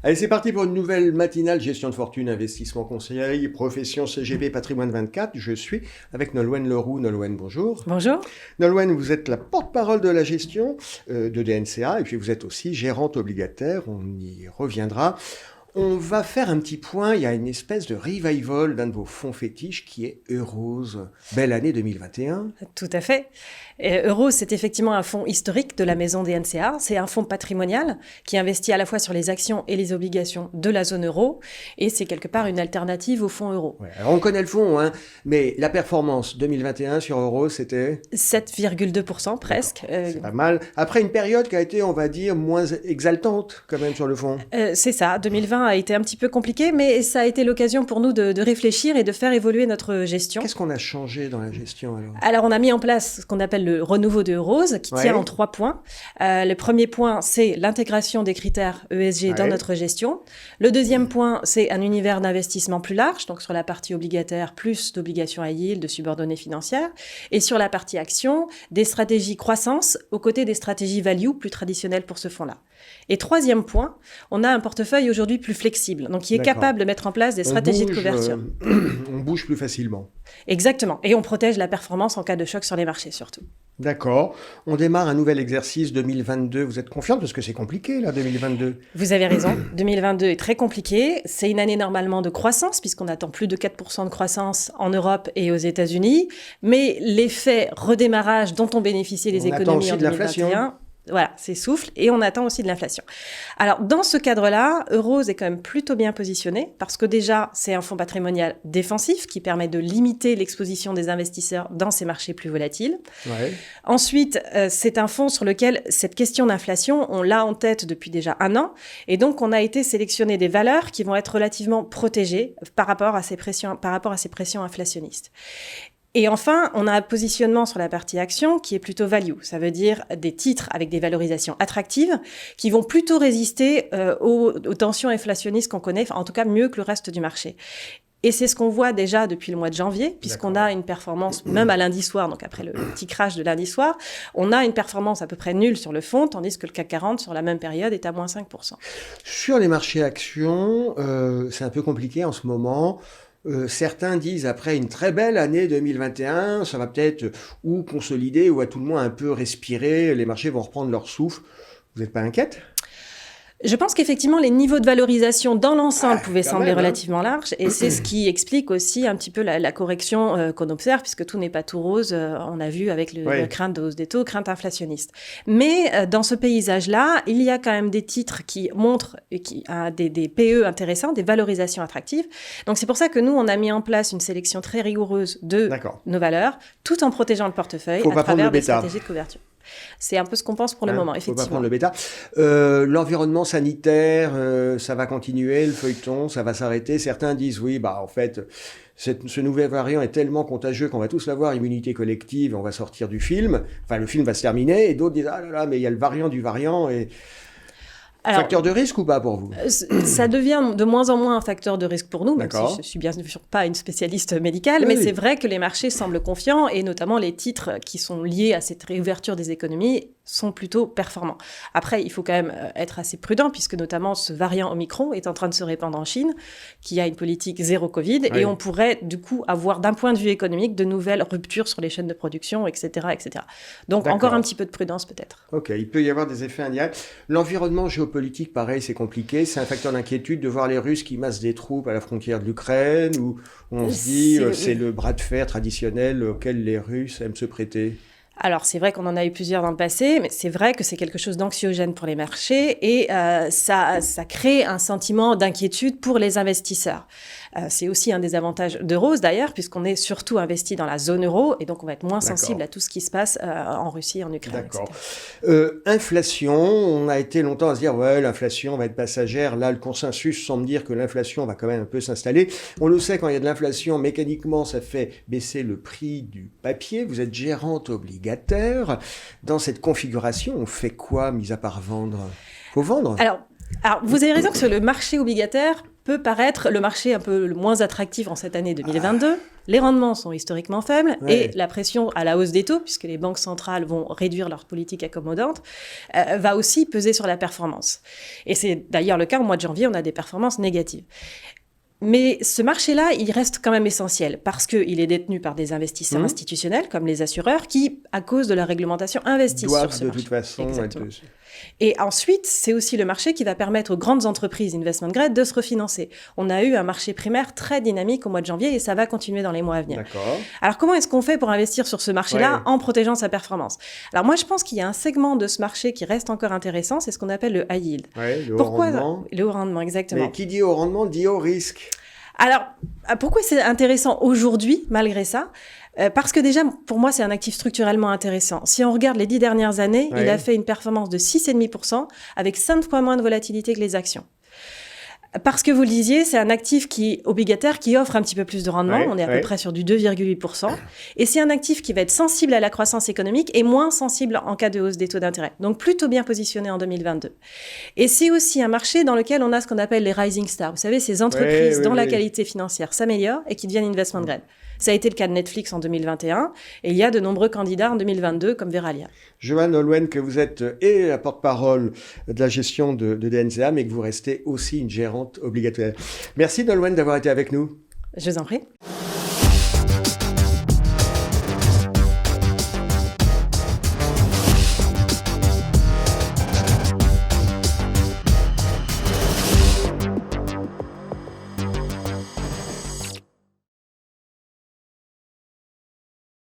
Allez, c'est parti pour une nouvelle matinale gestion de fortune, investissement conseil, profession CGP Patrimoine 24. Je suis avec Nolwenn Leroux. Nolwenn, bonjour. Bonjour. Nolwenn, vous êtes la porte-parole de la gestion de DNCA et puis vous êtes aussi gérante obligataire. On y reviendra. On va faire un petit point. Il y a une espèce de revival d'un de vos fonds fétiches qui est Eurose. Belle année 2021. Tout à fait. Eurose, c'est effectivement un fonds historique de la maison DNCA. C'est un fonds patrimonial qui investit à la fois sur les actions et les obligations de la zone euro. Et c'est quelque part une alternative au fonds euro. Ouais, alors on connaît le fonds, hein, mais la performance 2021 sur Eurose, c'était 7,2% presque. C'est pas mal. Après une période qui a été, on va dire, moins exaltante quand même sur le fonds. C'est ça. 2020 a été un petit peu compliqué, mais ça a été l'occasion pour nous de réfléchir et de faire évoluer notre gestion. Qu'est-ce qu'on a changé dans la gestion alors ? Alors, on a mis en place ce qu'on appelle le renouveau de Eurose, qui tient en 3 points. Le premier point, c'est l'intégration des critères ESG dans notre gestion. Le deuxième point, c'est un univers d'investissement plus large, donc sur la partie obligataire, plus d'obligations à yield, de subordonnées financières. Et sur la partie action, des stratégies croissance aux côtés des stratégies value plus traditionnelles pour ce fonds-là. Et troisième point, on a un portefeuille aujourd'hui plus flexible, donc qui est capable de mettre en place des stratégies de couverture. On bouge plus facilement. Exactement. Et on protège la performance en cas de choc sur les marchés surtout. D'accord. On démarre un nouvel exercice 2022. Vous êtes confiante parce que c'est compliqué là, 2022. Vous avez raison. 2022 est très compliqué. C'est une année normalement de croissance puisqu'on attend plus de 4% de croissance en Europe et aux États-Unis. Mais l'effet redémarrage dont ont bénéficié les économies en 2021... Voilà, s'essouffle et on attend aussi de l'inflation. Alors, dans ce cadre-là, Eurose est quand même plutôt bien positionné parce que déjà, c'est un fonds patrimonial défensif qui permet de limiter l'exposition des investisseurs dans ces marchés plus volatiles. Ouais. Ensuite, c'est un fonds sur lequel cette question d'inflation, on l'a en tête depuis déjà 1 an. Et donc, on a été sélectionner des valeurs qui vont être relativement protégées par rapport à ces pressions inflationnistes. Et enfin, on a un positionnement sur la partie action qui est plutôt value. Ça veut dire des titres avec des valorisations attractives qui vont plutôt résister aux tensions inflationnistes qu'on connaît, en tout cas mieux que le reste du marché. Et c'est ce qu'on voit déjà depuis le mois de janvier, puisqu'on a une performance, même à lundi soir, donc après le petit crash de lundi soir, on a une performance à peu près nulle sur le fonds, tandis que le CAC 40, sur la même période, est à moins 5%. Sur les marchés actions, c'est un peu compliqué en ce moment. Certains disent après une très belle année 2021, ça va peut-être ou consolider ou à tout le moins un peu respirer, les marchés vont reprendre leur souffle. Vous n'êtes pas inquiète ? Je pense qu'effectivement, les niveaux de valorisation dans l'ensemble pouvaient sembler relativement larges. Et c'est ce qui explique aussi un petit peu la correction qu'on observe, puisque tout n'est pas tout rose. On a vu avec le crainte de hausse des taux, crainte inflationniste. Mais dans ce paysage-là, il y a quand même des titres qui montrent des PE intéressants, des valorisations attractives. Donc c'est pour ça que nous, on a mis en place une sélection très rigoureuse de nos valeurs, tout en protégeant le portefeuille à travers des stratégies de couverture. C'est un peu ce qu'on pense pour le moment, effectivement. Faut pas prendre le bêta. L'environnement sanitaire, ça va continuer, le feuilleton, ça va s'arrêter. Certains disent oui, en fait, ce nouvel variant est tellement contagieux qu'on va tous l'avoir, immunité collective, on va sortir du film. Enfin, le film va se terminer. Et d'autres disent ah là là, mais il y a le variant du variant et... Alors, facteur de risque ou pas pour vous ? Ça devient de moins en moins un facteur de risque pour nous, même si je ne suis bien sûr pas une spécialiste médicale, mais c'est vrai que les marchés semblent confiants et notamment les titres qui sont liés à cette réouverture des économies sont plutôt performants. Après, il faut quand même être assez prudent puisque notamment ce variant Omicron est en train de se répandre en Chine, qui a une politique zéro Covid et on pourrait du coup avoir d'un point de vue économique de nouvelles ruptures sur les chaînes de production, etc. etc. Donc encore un petit peu de prudence peut-être. Ok, il peut y avoir des effets indirects. L'environnement géopolitique, pareil, c'est compliqué. C'est un facteur d'inquiétude de voir les Russes qui massent des troupes à la frontière de l'Ukraine où on se dit c'est le bras de fer traditionnel auquel les Russes aiment se prêter. Alors, c'est vrai qu'on en a eu plusieurs dans le passé, mais c'est vrai que c'est quelque chose d'anxiogène pour les marchés et ça crée un sentiment d'inquiétude pour les investisseurs. C'est aussi un des avantages d'Eurose d'ailleurs, puisqu'on est surtout investi dans la zone euro et donc on va être moins sensible à tout ce qui se passe en Russie, en Ukraine, etc. Inflation, on a été longtemps à se dire ouais, l'inflation va être passagère. Là, le consensus semble dire que l'inflation va quand même un peu s'installer. On le sait, quand il y a de l'inflation, mécaniquement, ça fait baisser le prix du papier. Vous êtes gérante obligataire. Dans cette configuration, on fait quoi, mis à part vendre ? Faut vendre ? Alors, vous avez raison que sur le marché obligataire, peut paraître le marché un peu le moins attractif en cette année 2022. Les rendements sont historiquement faibles et la pression à la hausse des taux, puisque les banques centrales vont réduire leur politique accommodante, va aussi peser sur la performance. Et c'est d'ailleurs le cas au mois de janvier, on a des performances négatives. Mais ce marché-là, il reste quand même essentiel parce qu'il est détenu par des investisseurs institutionnels comme les assureurs qui, à cause de la réglementation, investissent sur ce marché. Doivent de toute façon Exactement. Et ensuite, c'est aussi le marché qui va permettre aux grandes entreprises investment grade de se refinancer. On a eu un marché primaire très dynamique au mois de janvier et ça va continuer dans les mois à venir. D'accord. Alors, comment est-ce qu'on fait pour investir sur ce marché-là en protégeant sa performance? Alors, moi, je pense qu'il y a un segment de ce marché qui reste encore intéressant, c'est ce qu'on appelle le high yield. Le haut rendement. Le haut rendement, exactement. Mais qui dit haut rendement dit haut risque. Alors, pourquoi c'est intéressant aujourd'hui, malgré ça? Parce que déjà, pour moi, c'est un actif structurellement intéressant. Si on regarde les 10 dernières années, il a fait une performance de 6,5% avec 5 fois moins de volatilité que les actions. Parce que vous le disiez, c'est un actif obligataire qui offre un petit peu plus de rendement. On est à peu près sur du 2,8%. Et c'est un actif qui va être sensible à la croissance économique et moins sensible en cas de hausse des taux d'intérêt. Donc plutôt bien positionné en 2022. Et c'est aussi un marché dans lequel on a ce qu'on appelle les rising stars. Vous savez, ces entreprises dont la qualité financière s'améliore et qui deviennent investment grade. Ça a été le cas de Netflix en 2021 et il y a de nombreux candidats en 2022 comme Verallia. Joanne Olwen, que vous êtes et la porte-parole de la gestion de DNZA, mais que vous restez aussi une gérante obligataire. Merci Nolwenn d'avoir été avec nous. Je vous en prie.